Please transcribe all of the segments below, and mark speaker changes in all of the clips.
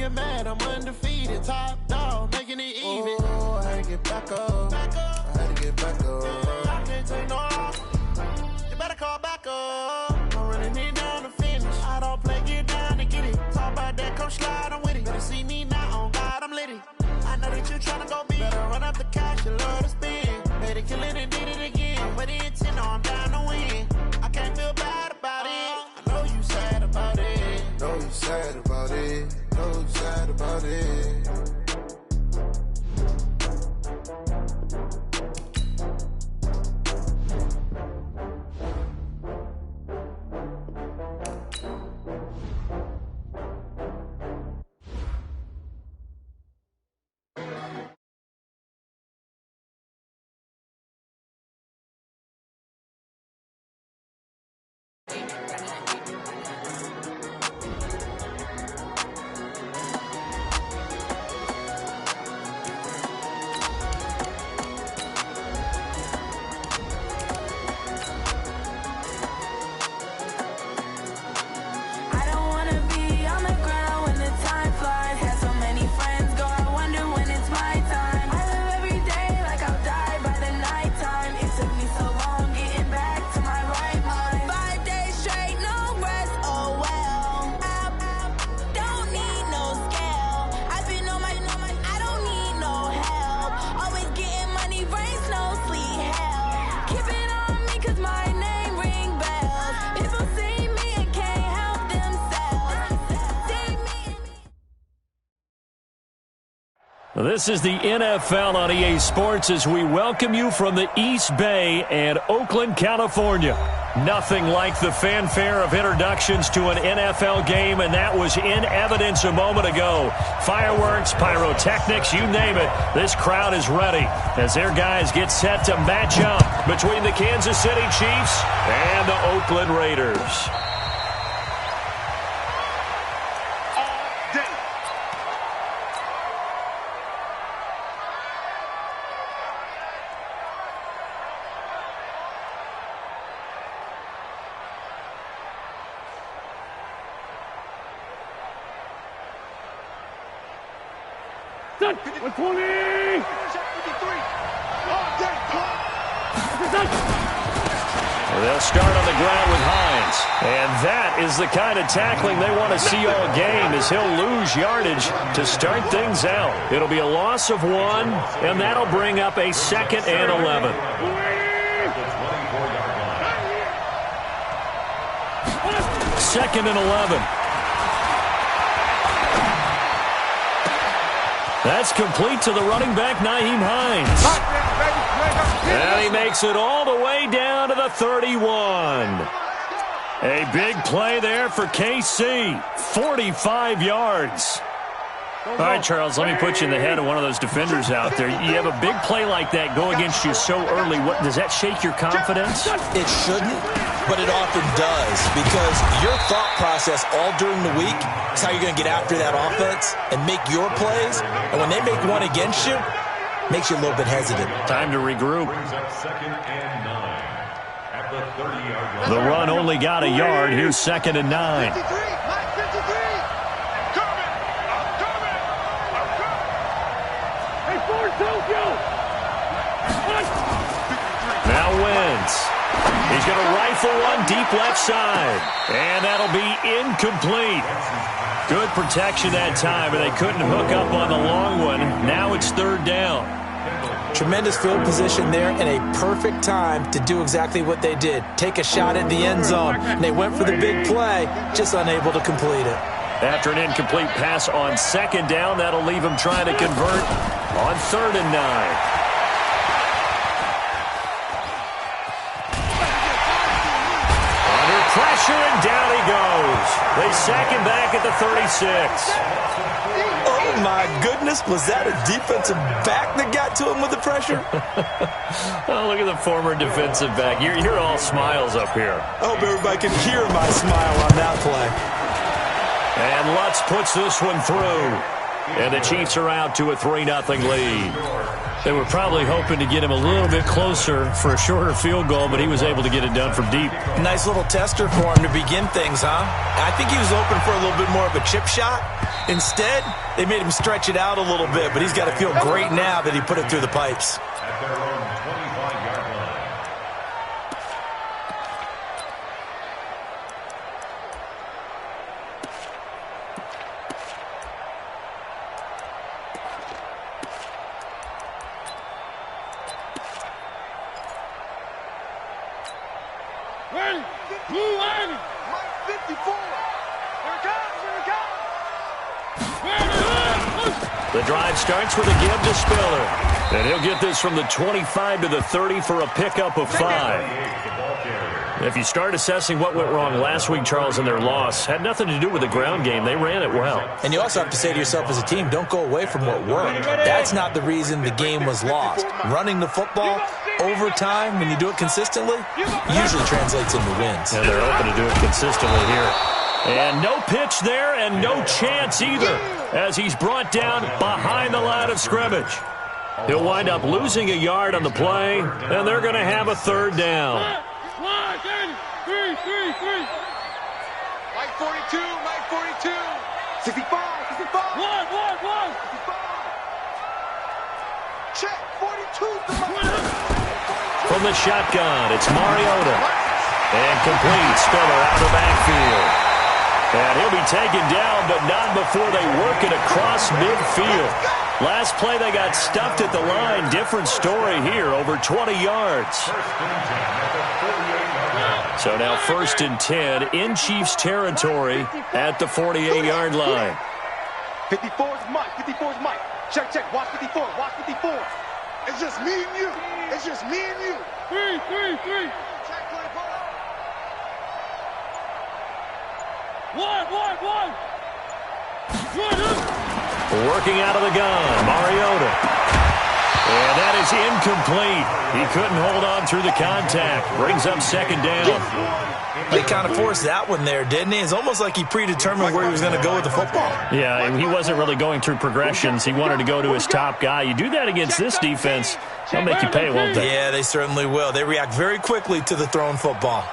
Speaker 1: get mad, I'm undefeated. Top dog, making it even. Oh, I had to get back up. I had to get back up. I can't take no loss. You better call back up. I'm running it down to finish. I don't play, get down to get it. Talk about that, come slide, I'm with it. Better see me now, on God, I'm litty. I know that you tryna go big. Better run up the cash, you love to spend. Made it, kill it, and did it again. But the intent, no, I'm down to win. I can't feel bad about it. I know you sad about it. Know you sad about it. Know you sad about it.
Speaker 2: This is the NFL on EA Sports as we welcome you from the East Bay and Oakland, California. Nothing like the fanfare of introductions to an NFL game, and that was in evidence a moment ago. Fireworks, pyrotechnics, you name it. This crowd is ready as their guys get set to match up between the Kansas City Chiefs and the Oakland Raiders. They'll start on the ground with Hines. And that is the kind of tackling they want to see all game, as he'll lose yardage to start things out. It'll be a loss of 1, and that'll bring up a 2nd and 11. Second and 11. That's complete to the running back, Nyheim Hines. And he makes it all the way down to the 31. A big play there for KC. 45 yards. All right, Charles, let me put you in the head of one of those defenders out there. You have a big play like that go against you so early. What, does that shake your confidence?
Speaker 3: It shouldn't, but it often does, because your thought process all during the week is how you're going to get after that offense and make your plays. And when they make one against you, it makes you a little bit hesitant.
Speaker 2: Time to regroup. The run only got a yard. Here's 2nd and 9. Now Wentz. He's going to rifle one deep left side. And that'll be incomplete. Good protection that time, and they couldn't hook up on the long one. Now it's 3rd down.
Speaker 3: Tremendous field position there and a perfect time to do exactly what they did. Take a shot at the end zone. And they went for the big play, just unable to complete it.
Speaker 2: After an incomplete pass on 2nd down, that'll leave him trying to convert on 3rd and 9. Pressure, and down he goes. They sack him back at the 36.
Speaker 3: Oh, my goodness. Was that a defensive back that got to him with the pressure?
Speaker 2: Oh, look at the former defensive back. You're all smiles up here.
Speaker 3: I hope everybody can hear my smile on that play.
Speaker 2: And Lutz puts this one through. And the Chiefs are out to a 3-0 lead. They were probably hoping to get him a little bit closer for a shorter field goal, but he was able to get it done from deep.
Speaker 3: Nice little tester for him to begin things, huh? I think he was hoping for a little bit more of a chip shot. Instead, they made him stretch it out a little bit, but he's got to feel great now that he put it through the pipes.
Speaker 4: At their own 25-yard line.
Speaker 1: Ready? Blue line. Mike 54. Here it comes.
Speaker 2: The drive starts with a give to Spiller. And he'll get this from the 25 to the 30 for a pickup of 5. If you start assessing what went wrong last week, Charles, in their loss, had nothing to do with the ground game. They ran it well.
Speaker 3: And you also have to say to yourself as a team, don't go away from what worked. That's not the reason the game was lost. Running the football over time, when you do it consistently, usually translates into wins.
Speaker 2: And they're hoping to do it consistently here. And no pitch there and no chance either as he's brought down behind the line of scrimmage. He'll wind up losing a yard on the play, and they're going to have a third down.
Speaker 1: Mike 42, Mike 42. 65, 65. One. Check, 42.
Speaker 2: From the shotgun, it's Mariota. And complete. Spiller out of the backfield. And he'll be taken down, but not before they work it across midfield. Last play, they got stuffed at the line. Different story here, over 20 yards. So now 1st and 10 in Chiefs territory at the 48-yard line.
Speaker 1: 54's Mike. 54's Mike. Check. Watch 54. Watch 54. It's just me and you. It's just me and you. Three. Check, play, pull up. One.
Speaker 2: Working out of the gun, Mariota. And that is incomplete. He couldn't hold on through the contact. Brings up 2nd down.
Speaker 3: He kind of forced that one there, didn't he? It's almost like he predetermined where he was going to go with the football.
Speaker 2: Yeah, he wasn't really going through progressions. He wanted to go to his top guy. You do that against this defense, they'll make you pay, won't they?
Speaker 3: Yeah, they certainly will. They react very quickly to the thrown football.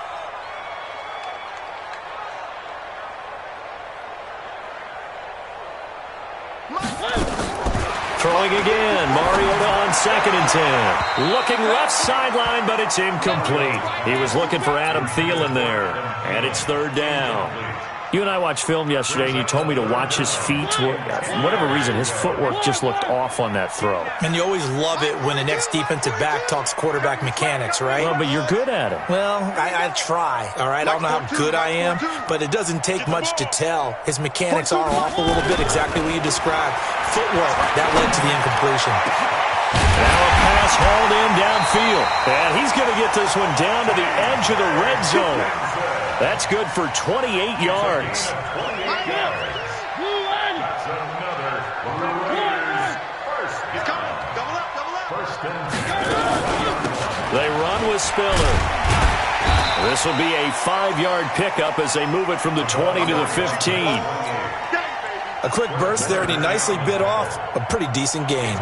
Speaker 2: Throwing again, Mariota on 2nd and 10. Looking left sideline, but it's incomplete. He was looking for Adam Thielen there, and it's 3rd down. You and I watched film yesterday, and you told me to watch his feet. For whatever reason, his footwork just looked off on that throw.
Speaker 3: And you always love it when the next defensive back talks quarterback mechanics, right?
Speaker 2: Well, but you're good at it.
Speaker 3: Well, I try, all right? I don't know how good I am, but it doesn't take much to tell. His mechanics are off a little bit, exactly what you described. Footwork, that led to the incompletion.
Speaker 2: Now a pass hauled in downfield. And he's going to get this one down to the edge of the red zone. That's good for 28 yards. They run with Spiller. This will be a 5-yard pickup as they move it from the 20 to the 15.
Speaker 3: A quick burst there, and he nicely bit off a pretty decent gain.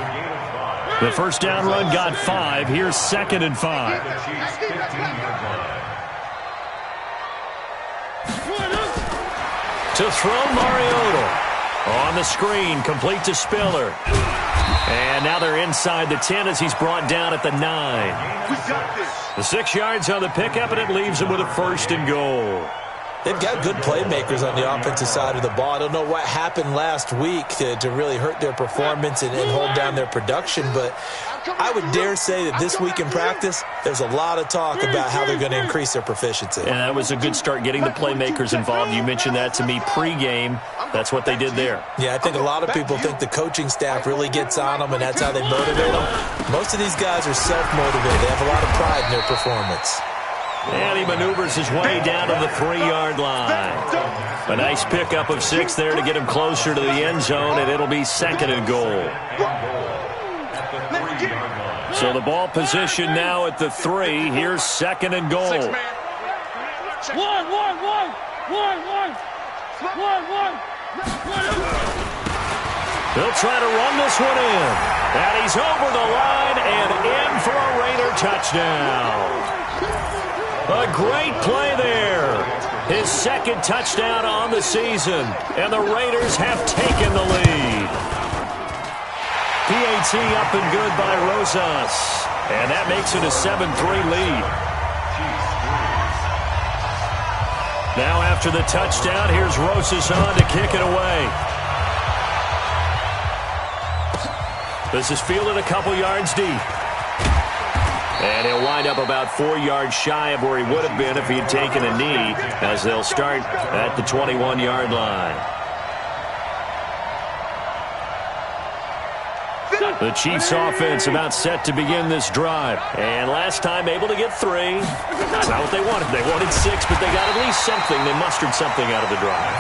Speaker 2: The first down run got 5. Here's 2nd and 5. To throw, Mariota. On the screen, complete to Spiller. And now they're inside the 10 as he's brought down at the 9. The 6 yards on the pickup, and it leaves him with a 1st and goal.
Speaker 3: They've got good playmakers on the offensive side of the ball. I don't know what happened last week to really hurt their performance and hold down their production, but I would dare say that this week in practice, there's a lot of talk about how they're going to increase their proficiency.
Speaker 2: And that was a good start, getting the playmakers involved. You mentioned that to me pregame. That's what they did there.
Speaker 3: Yeah, I think a lot of people think the coaching staff really gets on them, and that's how they motivate them. Most of these guys are self-motivated. They have a lot of pride in their performance.
Speaker 2: And he maneuvers his way down to the 3-yard line. A nice pickup of 6 there to get him closer to the end zone, and it'll be 2nd and goal. So the ball position now at the 3. Here's 2nd and goal. They'll try to run this one in. And he's over the line and in for a Raider touchdown. A great play there. His second touchdown on the season. And the Raiders have taken the lead. PAT up and good by Rosas. And that makes it a 7-3 lead. Now after the touchdown, here's Rosas on to kick it away. This is fielded a couple yards deep. And he'll wind up about 4 yards shy of where he would have been if he had taken a knee, as they'll start at the 21-yard line. The Chiefs offense about set to begin this drive. And last time able to get 3. That's not what they wanted. They wanted 6, but they got at least something. They mustered something out of the drive.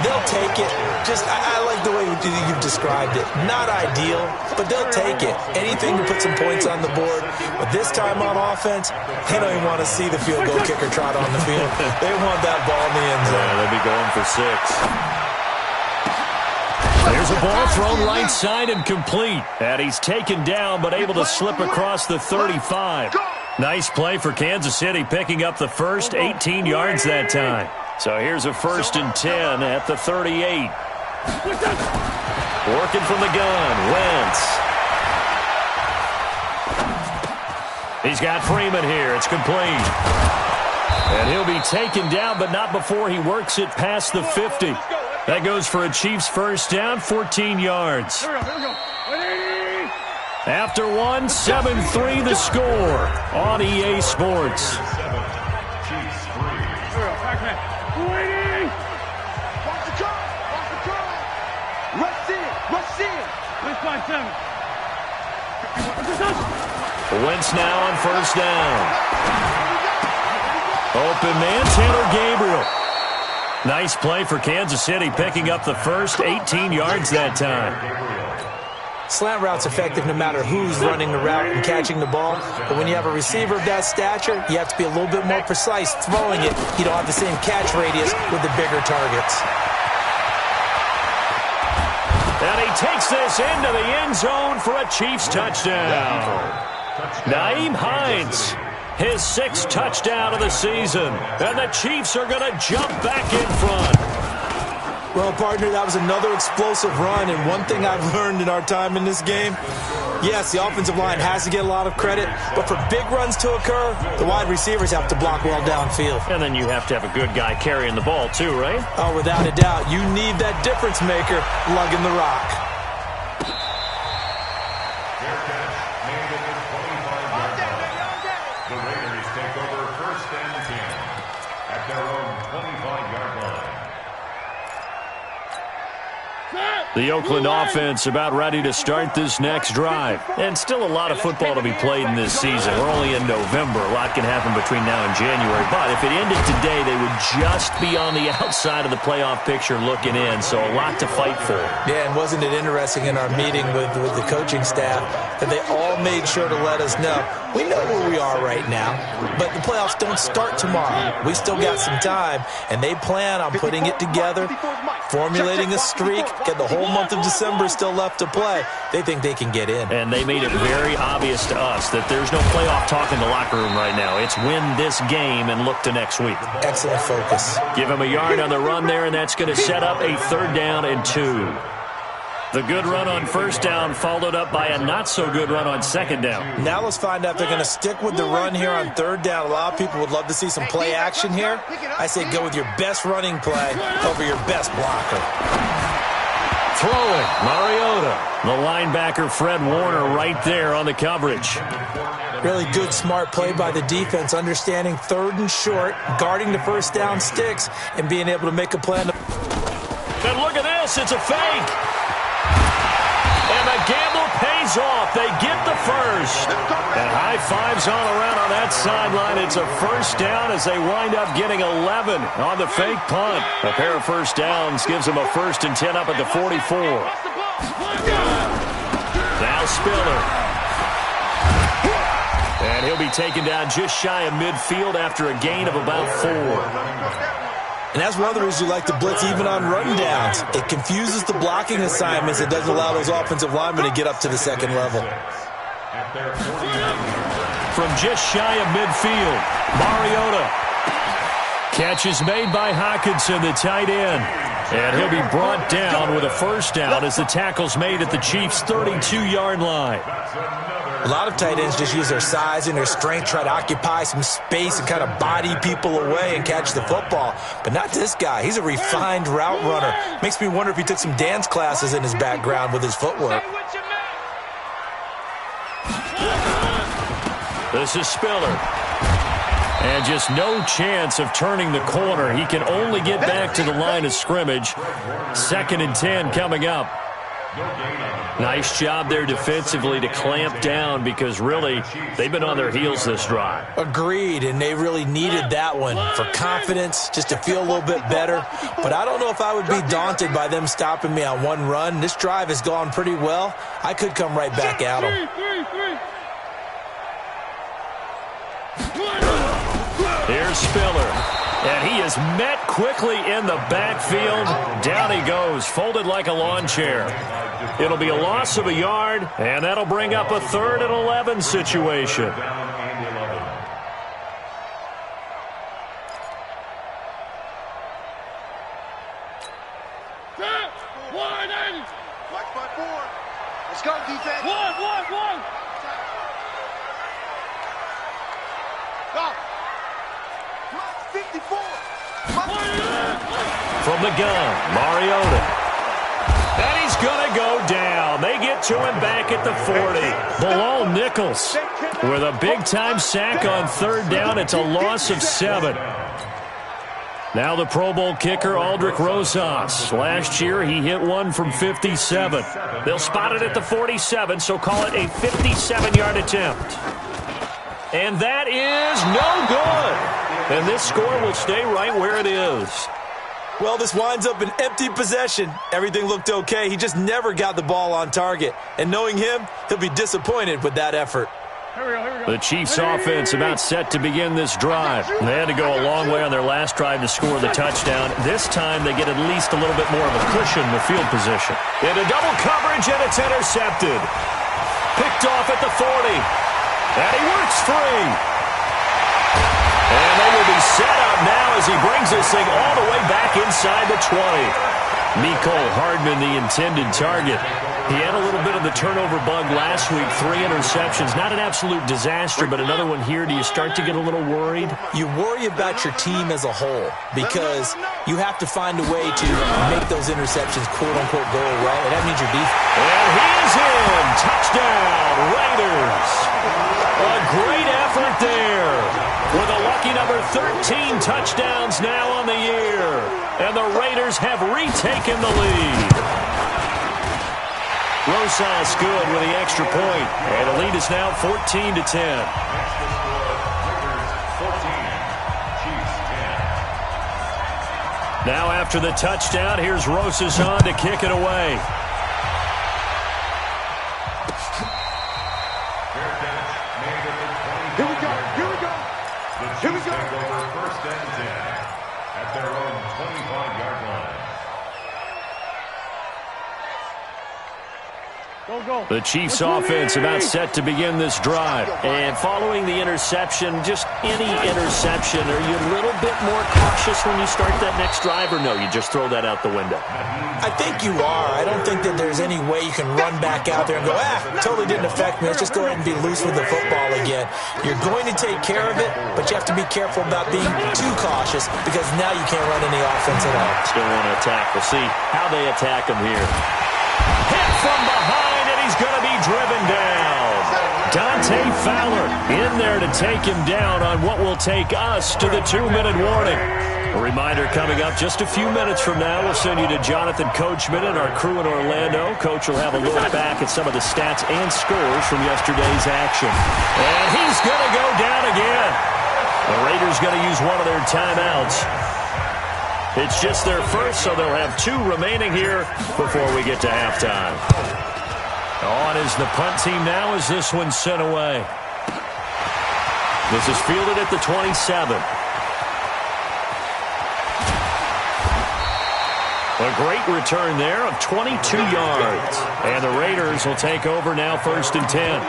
Speaker 3: They'll take it. I like the way you've described it. Not ideal, but they'll take it. Anything to put some points on the board. But this time on offense, they don't even want to see the field goal kicker trot on the field. They want that ball in the end zone.
Speaker 2: Yeah, they'll be going for 6. There's a ball thrown right side and complete. And he's taken down but able to slip across the 35. Nice play for Kansas City, picking up the first 18 yards that time. So here's a 1st and 10 at the 38. Working from the gun, Wentz. He's got Freeman here. It's complete. And he'll be taken down, but not before he works it past the 50. That goes for a Chiefs first down, 14 yards. After 1, 7-3 the score on EA Sports. Wentz now on first down. Open man, Taylor Gabriel. Nice play for Kansas City, picking up the first 18 yards that time.
Speaker 3: Slant route's effective no matter who's running the route and catching the ball. But when you have a receiver of that stature, you have to be a little bit more precise throwing it. You don't have the same catch radius with the bigger targets.
Speaker 2: And he takes this into the end zone for a Chiefs touchdown. Nyheim Hines, his 6th touchdown of the season. And the Chiefs are going to jump back in front.
Speaker 3: Well, partner, that was another explosive run. And one thing I've learned in our time in this game, yes, the offensive line has to get a lot of credit. But for big runs to occur, the wide receivers have to block well downfield.
Speaker 2: And then you have to have a good guy carrying the ball too, right?
Speaker 3: Oh, without a doubt. You need that difference maker lugging the rock.
Speaker 2: The Oakland offense about ready to start this next drive. And still a lot of football to be played in this season. We're only in November. A lot can happen between now and January. But if it ended today, they would just be on the outside of the playoff picture looking in. So a lot to fight for.
Speaker 3: Yeah, and wasn't it interesting in our meeting with the coaching staff that they all made sure to let us know, we know where we are right now, but the playoffs don't start tomorrow. We still got some time, and they plan on putting it together, formulating a streak, get the whole month of December still left to play. They think they can get in.
Speaker 2: And they made it very obvious to us that there's no playoff talk in the locker room right now. It's win this game and look to next week.
Speaker 3: Excellent focus.
Speaker 2: Give him a yard on the run there, and that's going to set up a 3rd down and 2. The good run on first down followed up by a not-so-good run on 2nd down.
Speaker 3: Now let's find out if they're going to stick with the run here on 3rd down. A lot of people would love to see some play action here. I say go with your best running play over your best blocker.
Speaker 2: Throwing, Mariota. The linebacker, Fred Warner, right there on the coverage.
Speaker 3: Really good, smart play by the defense, understanding 3rd and short, guarding the first down sticks, and being able to make a plan.
Speaker 2: And look at this, it's a fake. And the gamble pays off. They get the first. And high fives all around on that sideline. It's a first down as they wind up getting 11 on the fake punt. A pair of first downs gives them a 1st and 10 up at the 44. Now Spiller. And he'll be taken down just shy of midfield after a gain of about 4.
Speaker 3: And that's one of the reasons we like to blitz even on run downs. It confuses the blocking assignments. It doesn't allow those offensive linemen to get up to the second level.
Speaker 2: From just shy of midfield, Mariota. Catch is made by Hockenson, the tight end. And he'll be brought down with a first down as the tackle's made at the Chiefs' 32-yard line.
Speaker 3: A lot of tight ends just use their size and their strength, try to occupy some space and kind of body people away and catch the football. But not this guy. He's a refined route runner. Makes me wonder if he took some dance classes in his background with his footwork.
Speaker 2: This is Spiller. And just no chance of turning the corner. He can only get back to the line of scrimmage. 2nd and 10 coming up. Nice job there defensively to clamp down because really they've been on their heels this drive.
Speaker 3: Agreed, and they really needed that one for confidence, just to feel a little bit better. But I don't know if I would be daunted by them stopping me on one run. This drive has gone pretty well. I could come right back at them.
Speaker 2: Here's Spiller, and he is met quickly in the backfield. Down he goes, folded like a lawn chair. It'll be a loss of a yard, and that'll bring up a 3rd and 11 situation.
Speaker 5: Let's go, defense. One. Go. 54.
Speaker 2: From the gun, Mariota. And he's going to go down. They get to him back at the 40. Bilal Nichols with a big-time sack on 3rd down. It's a loss of 7. Now the Pro Bowl kicker, Aldrick Rosas. Last year, he hit one from 57. They'll spot it at the 47, so call it a 57-yard attempt. And that is no good. And this score will stay right where it is.
Speaker 3: Well, this winds up an empty possession. Everything looked okay. He just never got the ball on target. And knowing him, he'll be disappointed with that effort.
Speaker 2: The Chiefs offense about set to begin this drive. They had to go a long way on their last drive to score the touchdown. This time they get at least a little bit more of a cushion with field position. Into double coverage, and it's intercepted. Picked off at the 40. And he works free. And they will be set up now as he brings this thing all the way back inside the 20. Mecole Hardman, the intended target. He had a little bit of the turnover bug last week, 3 interceptions. Not an absolute disaster, but another one here. Do you start to get a little worried?
Speaker 3: You worry about your team as a whole because you have to find a way to make those interceptions, quote-unquote, go away, and that means your defense.
Speaker 2: And he is in. Touchdown, Raiders. A great effort there with a lucky number 13 touchdowns now on the year. And the Raiders have retaken the lead. Rosas good with the extra point. And the lead is now 14-10. Now after the touchdown, here's Rosas on to kick it away.
Speaker 5: Here we go.
Speaker 4: First and 10 at their own 25-yard line.
Speaker 2: The Chiefs offense about set to begin this drive. And following the interception, just any interception, are you a little bit more cautious when you start that next drive, or no, you just throw that out the window?
Speaker 3: I think you are. I don't think that there's any way you can run back out there and go, totally didn't affect me. Let's just go ahead and be loose with the football again. You're going to take care of it, but you have to be careful about being too cautious because now you can't run any offense at all.
Speaker 2: Still want to attack. We'll see how they attack him here. Hit from behind, and he's going to be driven down. Dante Fowler in there to take him down on what will take us to the 2-minute warning. A reminder coming up just a few minutes from now. We'll send you to Jonathan Coachman and our crew in Orlando. Coach will have a look back at some of the stats and scores from yesterday's action. And he's going to go down again. The Raiders going to use one of their timeouts. It's just their first, so they'll have 2 remaining here before we get to halftime. On is the punt team now as this one's sent away. This is fielded at the 27. A great return there of 22 yards. And the Raiders will take over now, 1st and 10.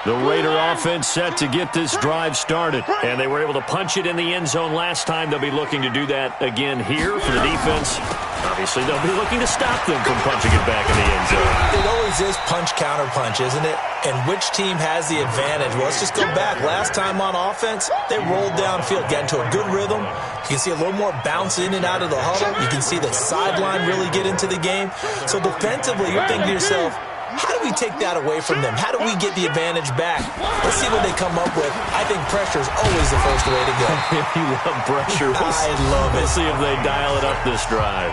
Speaker 2: The Raider offense set to get this drive started. And they were able to punch it in the end zone last time. They'll be looking to do that again here for the defense. Obviously, they'll be looking to stop them from punching it back in the end zone.
Speaker 3: It always is punch-counter-punch, isn't it? And which team has the advantage? Well, let's just go back. Last time on offense, they rolled downfield, got into a good rhythm. You can see a little more bounce in and out of the huddle. You can see the sideline really get into the game. So defensively, you're thinking to yourself, how do we take that away from them? How do we get the advantage back? Let's see what they come up with. I think pressure is always the first way to go.
Speaker 2: You love pressure.
Speaker 3: I love it.
Speaker 2: We'll see if they dial it up this drive.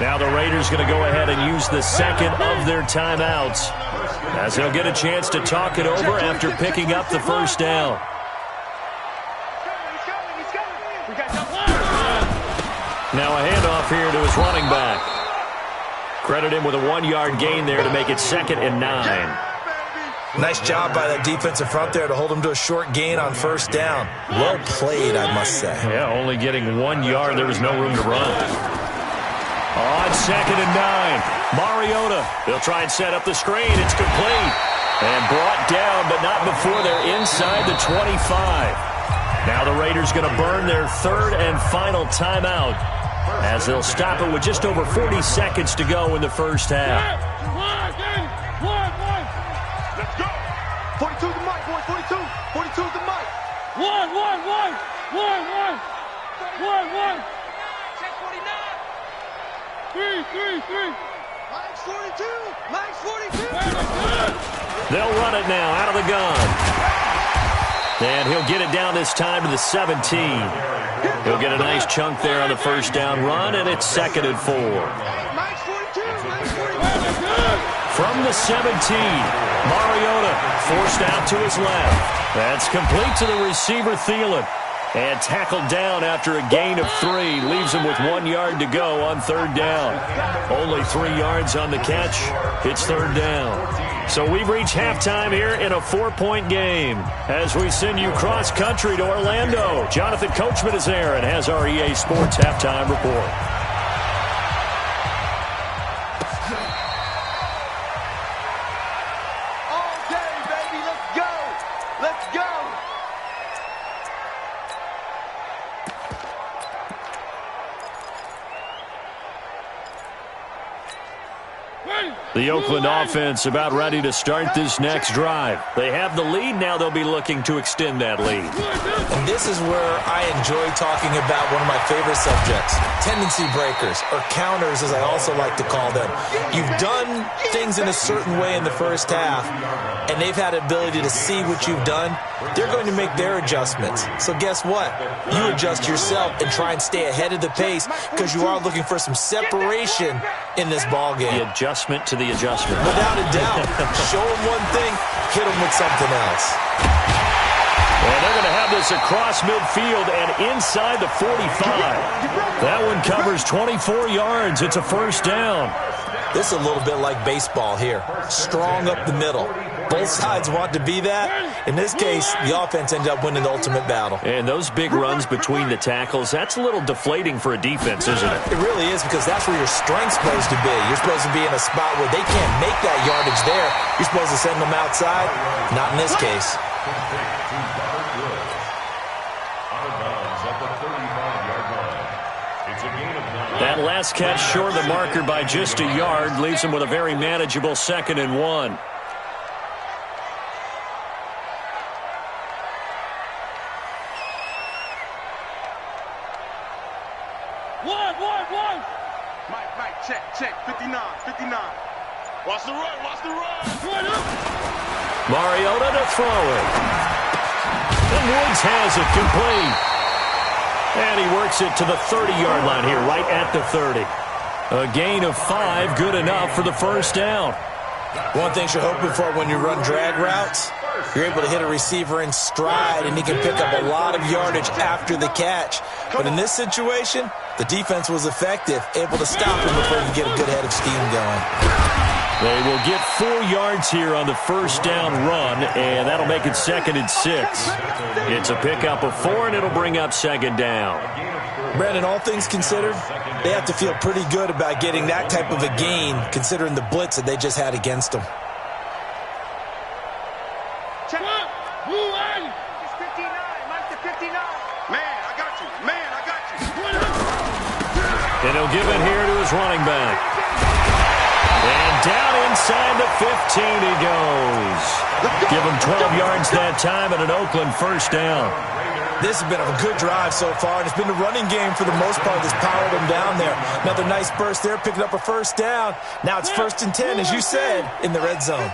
Speaker 2: Now the Raiders going to go ahead and use the second of their timeouts, as they'll get a chance to talk it over after picking up the first down. Now a handoff here to his running back. Credit him with a 1-yard gain there to make it 2nd and 9.
Speaker 3: Nice job by that defensive front there to hold him to a short gain on first down. Well played, I must say.
Speaker 2: Yeah, only getting 1 yard. There was no room to run. On 2nd and 9, Mariota. They'll try and set up the screen. It's complete. And brought down, but not before they're inside the 25. Now the Raiders going to burn their 3rd and final timeout, as they'll stop it with just over 40 seconds to go in the first half.
Speaker 5: Let's go. 42 the mic, boys. 42. 42 the mic. One. Check 49. 3. Mike's 42. Mike's 42.
Speaker 2: They'll run it now out of the gun. And he'll get it down this time to the 17. He'll get a nice chunk there on the first down run, and it's 2nd and 4.
Speaker 5: Mike's 42. Mike's 42.
Speaker 2: From the 17, Mariota forced out to his left. That's complete to the receiver, Thielen. And tackled down after a gain of 3. Leaves him with 1 yard to go on 3rd down. Only 3 yards on the catch. It's 3rd down. So we've reached halftime here in a 4-point game, as we send you cross-country to Orlando. Jonathan Coachman is there and has our EA Sports halftime report.
Speaker 5: All day, baby. Let's go. Let's go.
Speaker 2: The Oakland offense about ready to start this next drive. They have the lead. Now they'll be looking to extend that lead.
Speaker 3: And this is where I enjoy talking about one of my favorite subjects, tendency breakers, or counters as I also like to call them. You've done things in a certain way in the first half, and they've had the ability to see what you've done. They're going to make their adjustments. So guess what? You adjust yourself and try and stay ahead of the pace, because you are looking for some separation in this ballgame.
Speaker 2: The adjustment to the adjustment.
Speaker 3: Without a doubt. Show them one thing, hit them with something else.
Speaker 2: And they're going to have this across midfield and inside the 45. That one covers 24 yards. It's a first down.
Speaker 3: This is a little bit like baseball here. Strong up the middle. Both sides want to be that. In this case, the offense ended up winning the ultimate battle.
Speaker 2: And those big runs between the tackles, that's a little deflating for a defense, isn't it?
Speaker 3: It really is, because that's where your strength's supposed to be. You're supposed to be in a spot where they can't make that yardage there. You're supposed to send them outside. Not in this case.
Speaker 2: That last catch short of the marker by just a yard leaves him with a very manageable 2nd and 1.
Speaker 5: One. Mike, check. 59. Watch the run.
Speaker 2: Mariota to throw it. And Woods has it complete. And he works it to the 30-yard line here, right at the 30. A gain of 5, good enough for the first down.
Speaker 3: One thing you're hoping for when you run drag routes, you're able to hit a receiver in stride, and he can pick up a lot of yardage after the catch. But in this situation, the defense was effective, able to stop him before he could get a good head of steam going.
Speaker 2: They will get 4 yards here on the first down run, and that'll make it 2nd and 6. It's a pickup of 4, and it'll bring up 2nd down.
Speaker 3: Brandon, all things considered, they have to feel pretty good about getting that type of a gain, considering the blitz that they just had against them.
Speaker 5: Check up. Move on. It's 59. Mike to 59. Man, I got you. Man, I got you.
Speaker 2: And he'll give it here to his running back. And down inside the 15 he goes. Give him 12 yards that time and an Oakland first down.
Speaker 3: This has been a good drive so far, and it's been the running game for the most part that's powered them down there. Another nice burst there, picking up a first down. Now it's 1st and 10, as you said, in the red zone.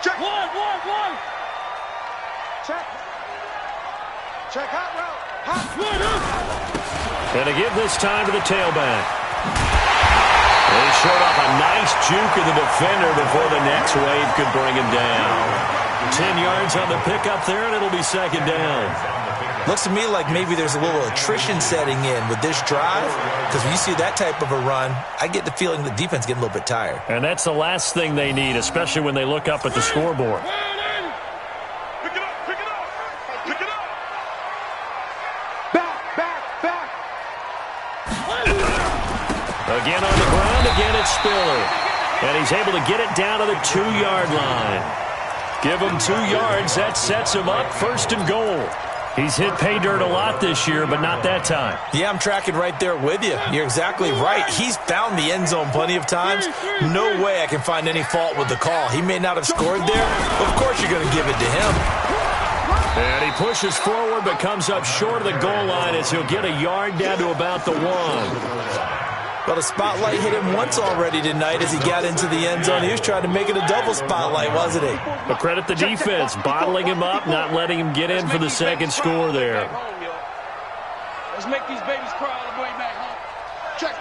Speaker 5: Check. One. Check. Check hot route.
Speaker 2: And to give this time to the tailback. They showed off a nice juke of the defender before the next wave could bring him down. 10 yards on the pickup there, and it'll be 2nd down.
Speaker 3: Looks to me like maybe there's a little attrition setting in with this drive, because when you see that type of a run, I get the feeling the defense getting a little bit tired.
Speaker 2: And that's the last thing they need, especially when they look up at the scoreboard.
Speaker 5: Pick it up. Back.
Speaker 2: Again on the ground, again it's Spiller. And he's able to get it down to the 2-yard line. Give him 2 yards. That sets him up 1st and goal. He's hit pay dirt a lot this year, but not that time.
Speaker 3: Yeah, I'm tracking right there with you. You're exactly right. He's found the end zone plenty of times. No way I can find any fault with the call. He may not have scored there, but of course you're going to give it to him.
Speaker 2: And he pushes forward, but comes up short of the goal line as he'll get a yard down to about the 1.
Speaker 3: Well, the spotlight hit him once already tonight as he got into the end zone. He was trying to make it a double spotlight, wasn't he?
Speaker 2: But credit the defense, bottling him up, not letting him get in for the second score there.
Speaker 5: Let's make these babies cry all the way back home. Check.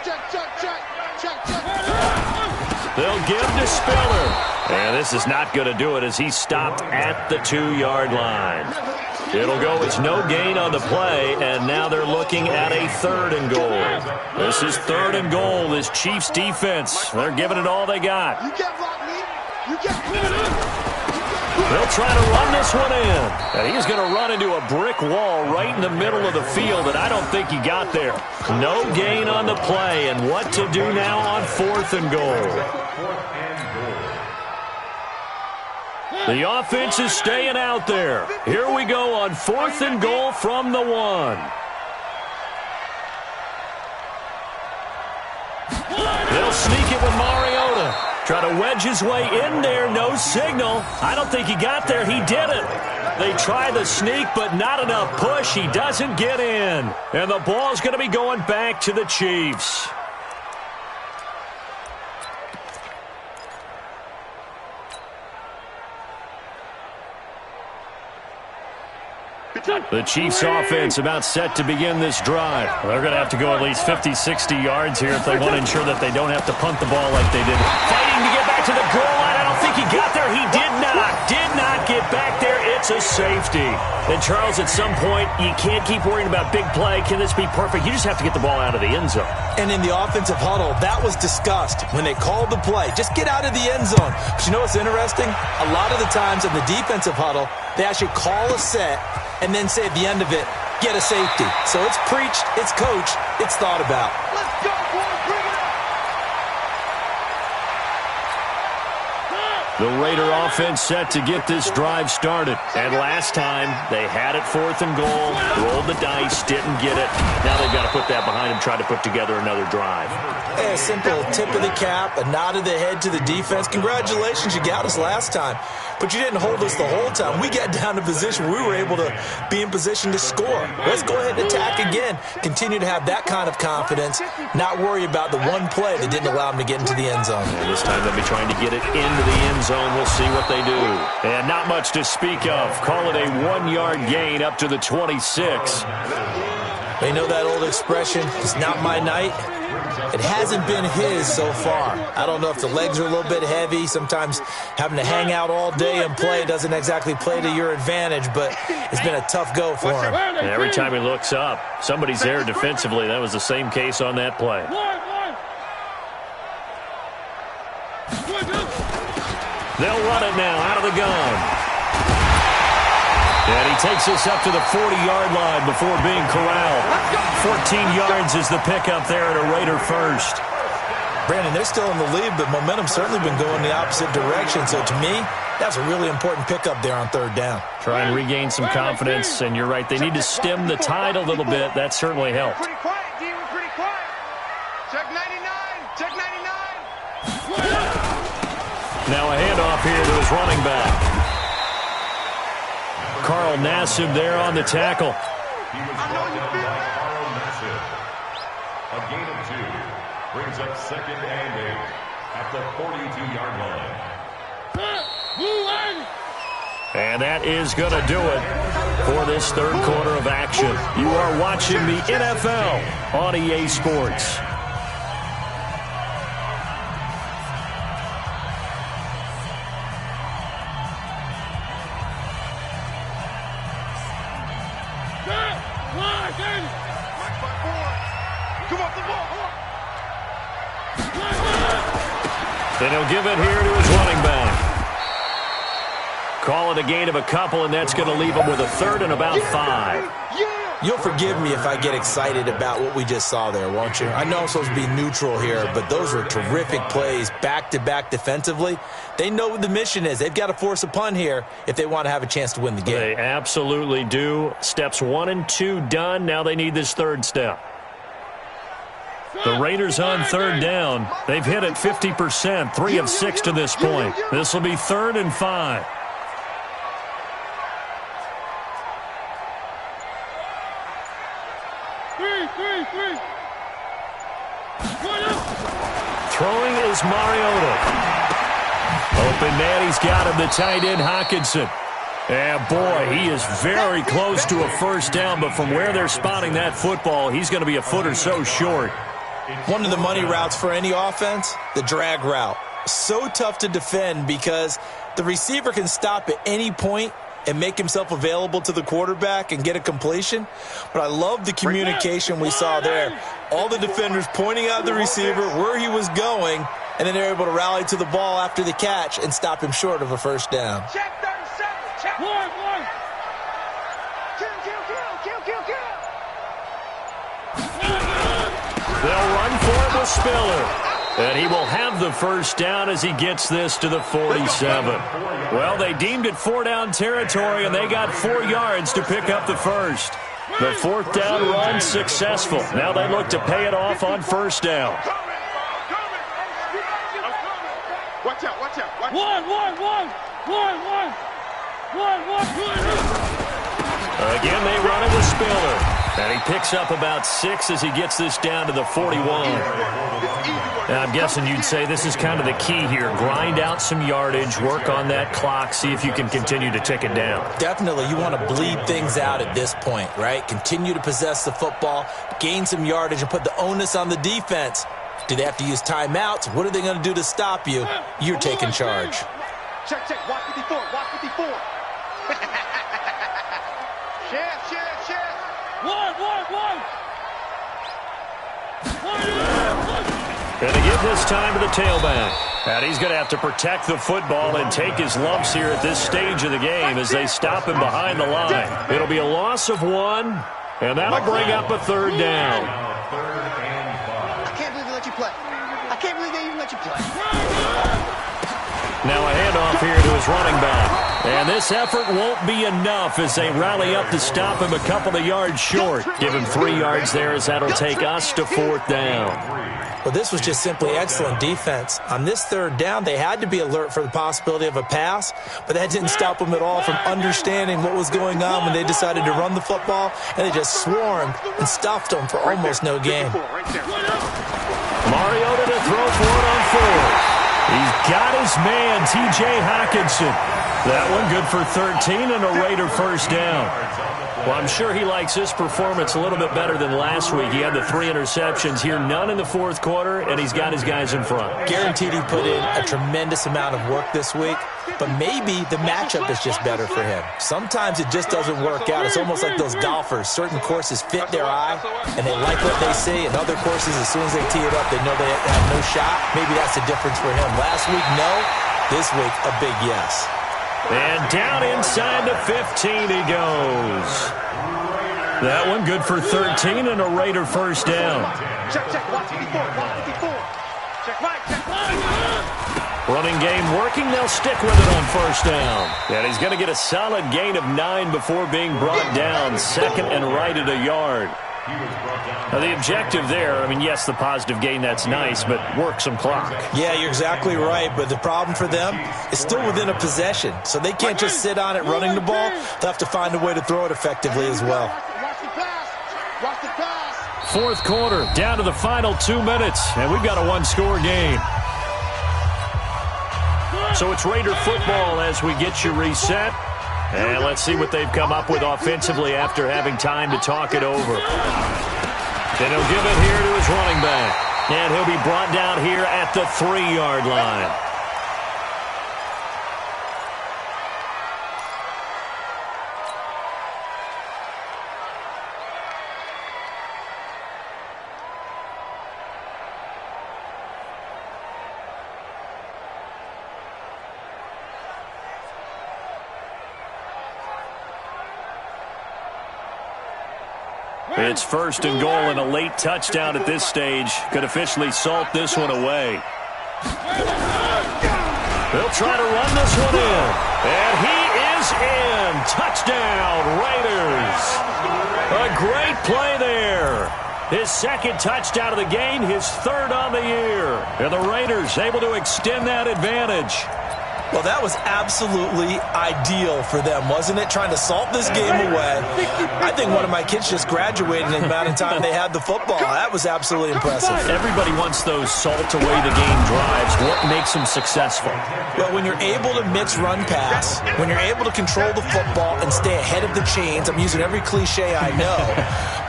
Speaker 2: They'll give to Spiller. And this is not going to do it as he's stopped at the 2-yard line. It'll go as no gain on the play, and now they're looking at a 3rd and goal. This is 3rd and goal. This Chiefs defense, they're giving it all they got.
Speaker 5: You can't block me. You can't.
Speaker 2: They'll try to run this one in. And he's going to run into a brick wall right in the middle of the field, and I don't think he got there. No gain on the play, and what to do now on 4th and goal. The offense is staying out there. Here we go on 4th and goal from the 1. They'll sneak it with Mariota. Try to wedge his way in there. No signal. I don't think he got there. He didn't. They try the sneak, but not enough push. He doesn't get in. And the ball's going to be going back to the Chiefs. The Chiefs offense about set to begin this drive. They're going to have to go at least 50, 60 yards here if they want to ensure that they don't have to punt the ball like they did. Fighting to get back to the goal line. I don't think he got there. He did not get back there. It's a safety. And Charles, at some point, you can't keep worrying about big play. Can this be perfect? You just have to get the ball out of the end zone.
Speaker 3: And in the offensive huddle, that was discussed when they called the play. Just get out of the end zone. But you know what's interesting? A lot of the times in the defensive huddle, they actually call a set and then say at the end of it, get a safety. So it's preached, it's coached, it's thought about.
Speaker 5: Let's go, boys. Bring it up.
Speaker 2: The Raider offense set to get this drive started. And last time, they had it 4th and goal, rolled the dice, didn't get it. Now they've got to put that behind them, try to put together another drive.
Speaker 3: A simple tip of the cap, a nod of the head to the defense. Congratulations, you got us last time. But you didn't hold us the whole time. We got down to position where we were able to be in position to score. Let's go ahead and attack again. Continue to have that kind of confidence, not worry about the one play that didn't allow them to get into the end zone.
Speaker 2: And this time they'll be trying to get it into the end zone. We'll see what they do. And not much to speak of. Call it a 1-yard gain up to the 26.
Speaker 3: They know that old expression, it's not my night. It hasn't been his so far. I don't know if the legs are a little bit heavy. Sometimes having to hang out all day and play doesn't exactly play to your advantage, but it's been a tough go for him.
Speaker 2: And every time he looks up, somebody's there defensively. That was the same case on that play. They'll run it now out of the gun. And he takes us up to the 40-yard line before being corralled. 14 yards is the pickup there at a Raider first.
Speaker 3: Brandon, they're still in the lead, but momentum's certainly been going the opposite direction. So to me, that's a really important pickup there on third down.
Speaker 2: Try and regain some confidence, and you're right. They need to stem the tide a little bit. That certainly helped.
Speaker 5: Pretty quiet, D. We're pretty quiet. Check 99. Check 99.
Speaker 2: Now a handoff here to his running back. Carl Nassib there on the tackle.
Speaker 4: He was brought down by Carl Nassib. A gain of 2 brings up 2nd and 8 at the 42-yard line.
Speaker 2: And that is going to do it for this third quarter of action. You are watching the NFL on EA Sports. Then he'll give it here to his running back. Call it a gain of a couple, and that's going to leave him with a third and about 5.
Speaker 3: You'll forgive me if I get excited about what we just saw there, won't you? I know I'm supposed to be neutral here, but those were terrific plays back-to-back defensively. They know what the mission is. They've got to force a punt here if they want to have a chance to win the game.
Speaker 2: They absolutely do. Steps 1 and 2 done. Now they need this third step. The Raiders on third down. They've hit it 50%, 3 of 6 to this point. This will be 3rd and 5. Throwing is Mariota. Open man, he's got him, the tight end, Hockenson. And boy, he is very close to a first down, but from where they're spotting that football, he's going to be a foot or so short.
Speaker 3: One of the money routes for any offense, the drag route. So tough to defend because the receiver can stop at any point and make himself available to the quarterback and get a completion. But I love the communication we saw there. All the defenders pointing out the receiver where he was going, and then they're able to rally to the ball after the catch and stop him short of a first down.
Speaker 5: Check 37. Check 1.
Speaker 2: They'll run for it with Spiller. And he will have the first down as he gets this to the 47. Well, they deemed it 4-down territory, and they got 4 yards to pick up the first. The 4th down run successful. Now they look to pay it off on first down.
Speaker 5: Watch out, watch out.
Speaker 2: Again, they run it with Spiller. And he picks up about 6 as he gets this down to the 41. Now, I'm guessing you'd say this is kind of the key here. Grind out some yardage, work on that clock, see if you can continue to tick it down.
Speaker 3: Definitely, you want to bleed things out at this point, right? Continue to possess the football, gain some yardage, and put the onus on the defense. Do they have to use timeouts? What are they going to do to stop you? You're taking charge.
Speaker 5: Check, watch 54, watch 54. Share.
Speaker 2: And to give this time to the tailback. And he's going to have to protect the football and take his lumps here at this stage of the game as they stop him behind the line. It'll be a loss of 1, and that'll bring up a 3rd down.
Speaker 5: I can't believe they let you play. I can't believe they even let you play.
Speaker 2: Now a handoff here to his running back. And this effort won't be enough as they rally up to stop him a couple of yards short. Give him 3 yards there as that'll take us to 4th down.
Speaker 3: Well, this was just simply excellent defense. On this 3rd down, they had to be alert for the possibility of a pass, but that didn't stop them at all from understanding what was going on when they decided to run the football, and they just swarmed and stuffed them for almost no gain.
Speaker 2: Mariota to throw for it on 4th. He's got his man, T.J. Hockenson. That one good for 13 and a Raider first down. Well, I'm sure he likes this performance a little bit better than last week. He had the 3 interceptions here, none in the 4th quarter, and he's got his guys in front.
Speaker 3: Guaranteed he put in a tremendous amount of work this week, but maybe the matchup is just better for him. Sometimes it just doesn't work out. It's almost like those golfers. Certain courses fit their eye, and they like what they see, and other courses, as soon as they tee it up, they know they have no shot. Maybe that's the difference for him. Last week, no. This week, a big yes.
Speaker 2: And down inside the 15 he goes. That one good for 13 and a Raider first down.
Speaker 5: Check, watch 54, watch 54. Check right, check right.
Speaker 2: Running game working, they'll stick with it on first down. And he's going to get a solid gain of 9 before being brought down. Second and right at a yard. Now, the objective there, I mean, yes, the positive gain, that's nice, but work some clock.
Speaker 3: Yeah, you're exactly right, but the problem for them is still within a possession, so they can't just sit on it running the ball. They'll have to find a way to throw it effectively as well.
Speaker 5: Watch the pass. Watch the pass.
Speaker 2: Fourth quarter, down to the final 2 minutes, and we've got a one-score game. So it's Raider football as we get you reset. And let's see what they've come up with offensively after having time to talk it over. Then he'll give it here to his running back. And he'll be brought down here at the 3-yard line. It's first and goal, and a late touchdown at this stage could officially salt this one away. They'll try to run this one in. And he is in. Touchdown, Raiders. A great play there. His second touchdown of the game, his third on the year. And the Raiders able to extend that advantage.
Speaker 3: Well, that was absolutely ideal for them, wasn't it? Trying to salt this game away. I think one of my kids just graduated in the amount of time they had the football. That was absolutely impressive.
Speaker 2: Everybody wants those salt-away-the-game drives. What makes them successful?
Speaker 3: Well, when you're able to mix run-pass, when you're able to control the football and stay ahead of the chains, I'm using every cliche I know,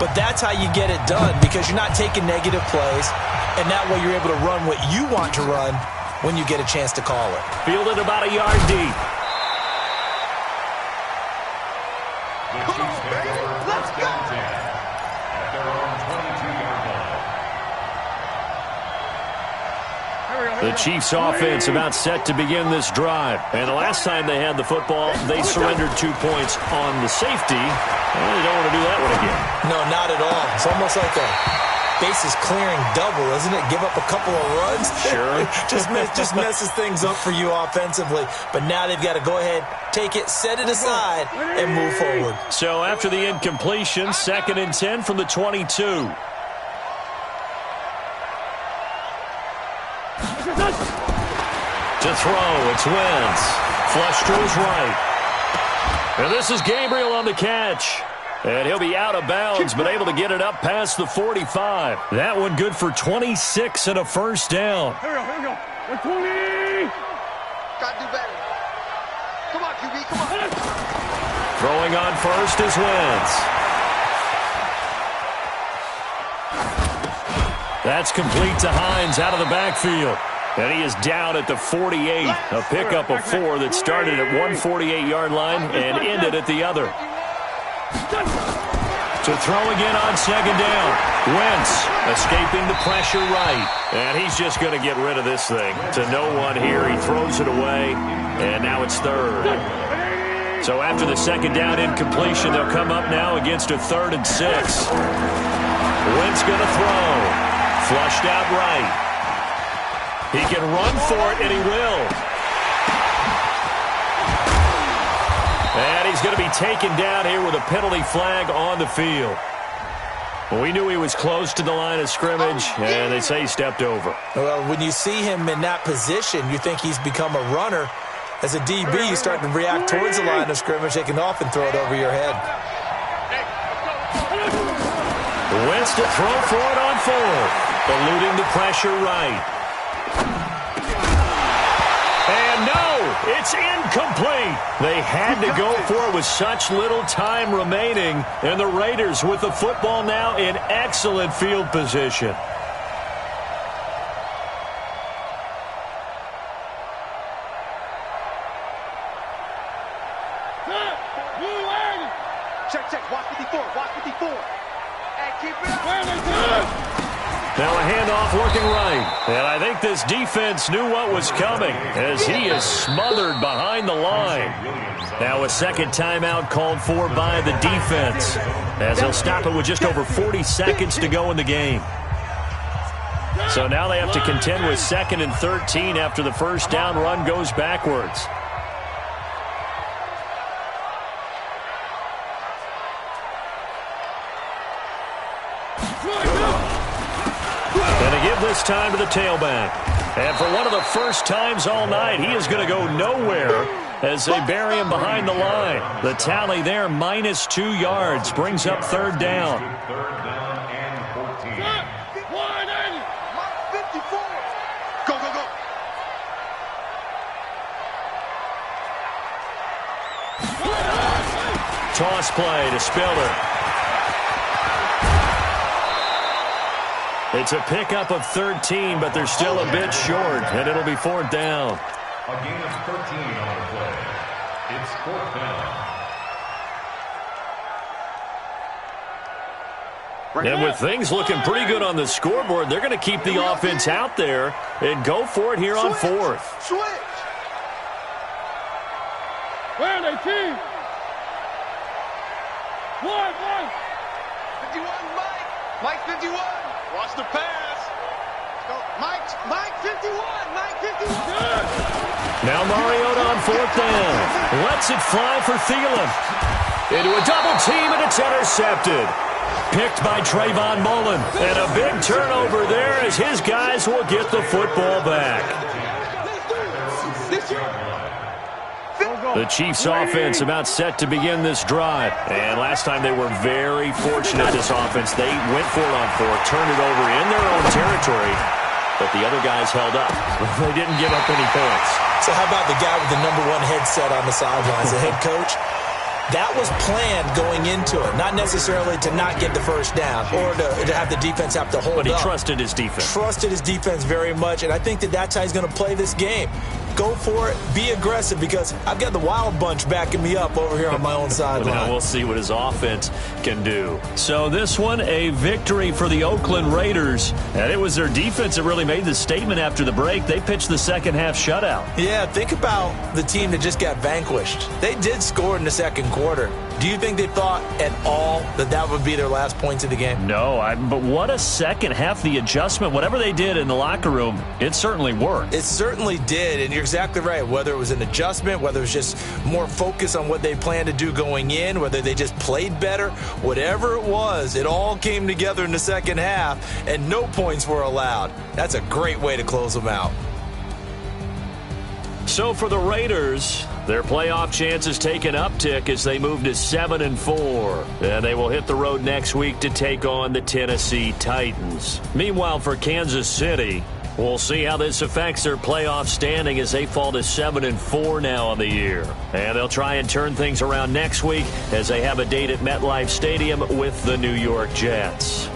Speaker 3: but that's how you get it done because you're not taking negative plays, and that way you're able to run what you want to run when you get a chance to call it.
Speaker 2: Fielded about a yard deep.
Speaker 5: Come on, baby. Let's go.
Speaker 4: At their own 22-yard line.
Speaker 2: The Chiefs offense about set to begin this drive. And the last time they had the football, they surrendered 2 points on the safety. Well, they don't want to do that one again.
Speaker 3: No, not at all. It's almost like a bases clearing double, isn't it? Give up a couple of runs.
Speaker 2: Sure.
Speaker 3: just messes things up for you offensively. But now they've got to go ahead, take it, set it aside, and move forward.
Speaker 2: So after the incompletion, 2nd and 10 from the 22. To throw, it's Wentz. Flush to his right. And this is Gabriel on the catch. And he'll be out of bounds, but able to get it up past the 45. That one good for 26 and a first down.
Speaker 5: Here we go. 120. Gotta do better. Come on, QB, come on.
Speaker 2: Throwing on first is Wentz. That's complete to Hines out of the backfield. And he is down at the 48. A pickup of 4 that started at 148-yard line and ended at the other. To throw again on 2nd down. Wentz escaping the pressure right. And he's just going to get rid of this thing. To no one here. He throws it away. And now it's 3rd. So after the 2nd down incompletion, they'll come up now against a 3rd and 6. Wentz going to throw. Flushed out right. He can run for it, and he will. And he's going to be taken down here with a penalty flag on the field. Well, we knew he was close to the line of scrimmage, and they say he stepped over.
Speaker 3: Well, when you see him in that position, you think he's become a runner. As a DB, you start to react towards the line of scrimmage. They can often throw it over your head.
Speaker 2: Wentz to throw for it on 4th. Eluding the pressure right. And no, it's incomplete. They had to go for it with such little time remaining. And the Raiders with the football now in excellent field position.
Speaker 5: Check, watch 54, watch 54. Hey, keep it up.
Speaker 2: Now a handoff looking right. And I think this defense knew what was coming as he is smothered behind the line. Now a second timeout called for by the defense as they'll stop it with just over 40 seconds to go in the game. So now they have to contend with 2nd and 13 after the first down run goes backwards. And to give this time to the tailback. And for one of the first times all night, he is going to go nowhere as they bury him behind the line. The tally there, -2 yards, brings up 3rd down.
Speaker 4: 3rd down and 14.
Speaker 5: Go, go, go.
Speaker 2: Toss play to Spiller. It's a pickup of 13, but they're still a bit short, and it'll be 4th down.
Speaker 4: A gain of 13 on the play. It's 4th down.
Speaker 2: And with things looking pretty good on the scoreboard, they're going to keep the offense out there and go for it here on 4th.
Speaker 5: Switch. Where are they, team? One. 51, Mike. Mike 51. Watch the pass. Go. Mike 51. Mike 51. Good.
Speaker 2: Now Mariota on 4th down. Lets it fly for Thielen. Into a double team, and it's intercepted. Picked by Trayvon Mullen. And a big turnover there as his guys will get the football back. The Chiefs offense about set to begin this drive. And last time they were very fortunate, this offense. They went for it on 4th, turned it over in their own territory, but the other guys held up. They didn't give up any points.
Speaker 3: So how about the guy with the #1 headset on the sidelines, the head coach? That was planned going into it, not necessarily to not get the first down or to have the defense have to hold up.
Speaker 2: But he trusted his defense.
Speaker 3: Trusted his defense very much, and I think that's how he's going to play this game. Go for it, be aggressive, because I've got the wild bunch backing me up over here on my own sideline.
Speaker 2: Now we'll see what his offense can do. So this one, a victory for the Oakland Raiders, and it was their defense that really made the statement after the break. They pitched the second half shutout.
Speaker 3: Yeah, think about the team that just got vanquished. They did score in the second quarter. Do you think they thought at all that would be their last points of the game?
Speaker 2: No, but what a second half. The adjustment, whatever they did in the locker room, it certainly worked.
Speaker 3: It certainly did, and you're exactly right. Whether it was an adjustment, whether it was just more focus on what they planned to do going in, whether they just played better, whatever it was, it all came together in the second half, and no points were allowed. That's a great way to close them out.
Speaker 2: So for the Raiders, their playoff chances take an uptick as they move to 7-4. And they will hit the road next week to take on the Tennessee Titans. Meanwhile, for Kansas City, we'll see how this affects their playoff standing as they fall to 7-4 now on the year. And they'll try and turn things around next week as they have a date at MetLife Stadium with the New York Jets.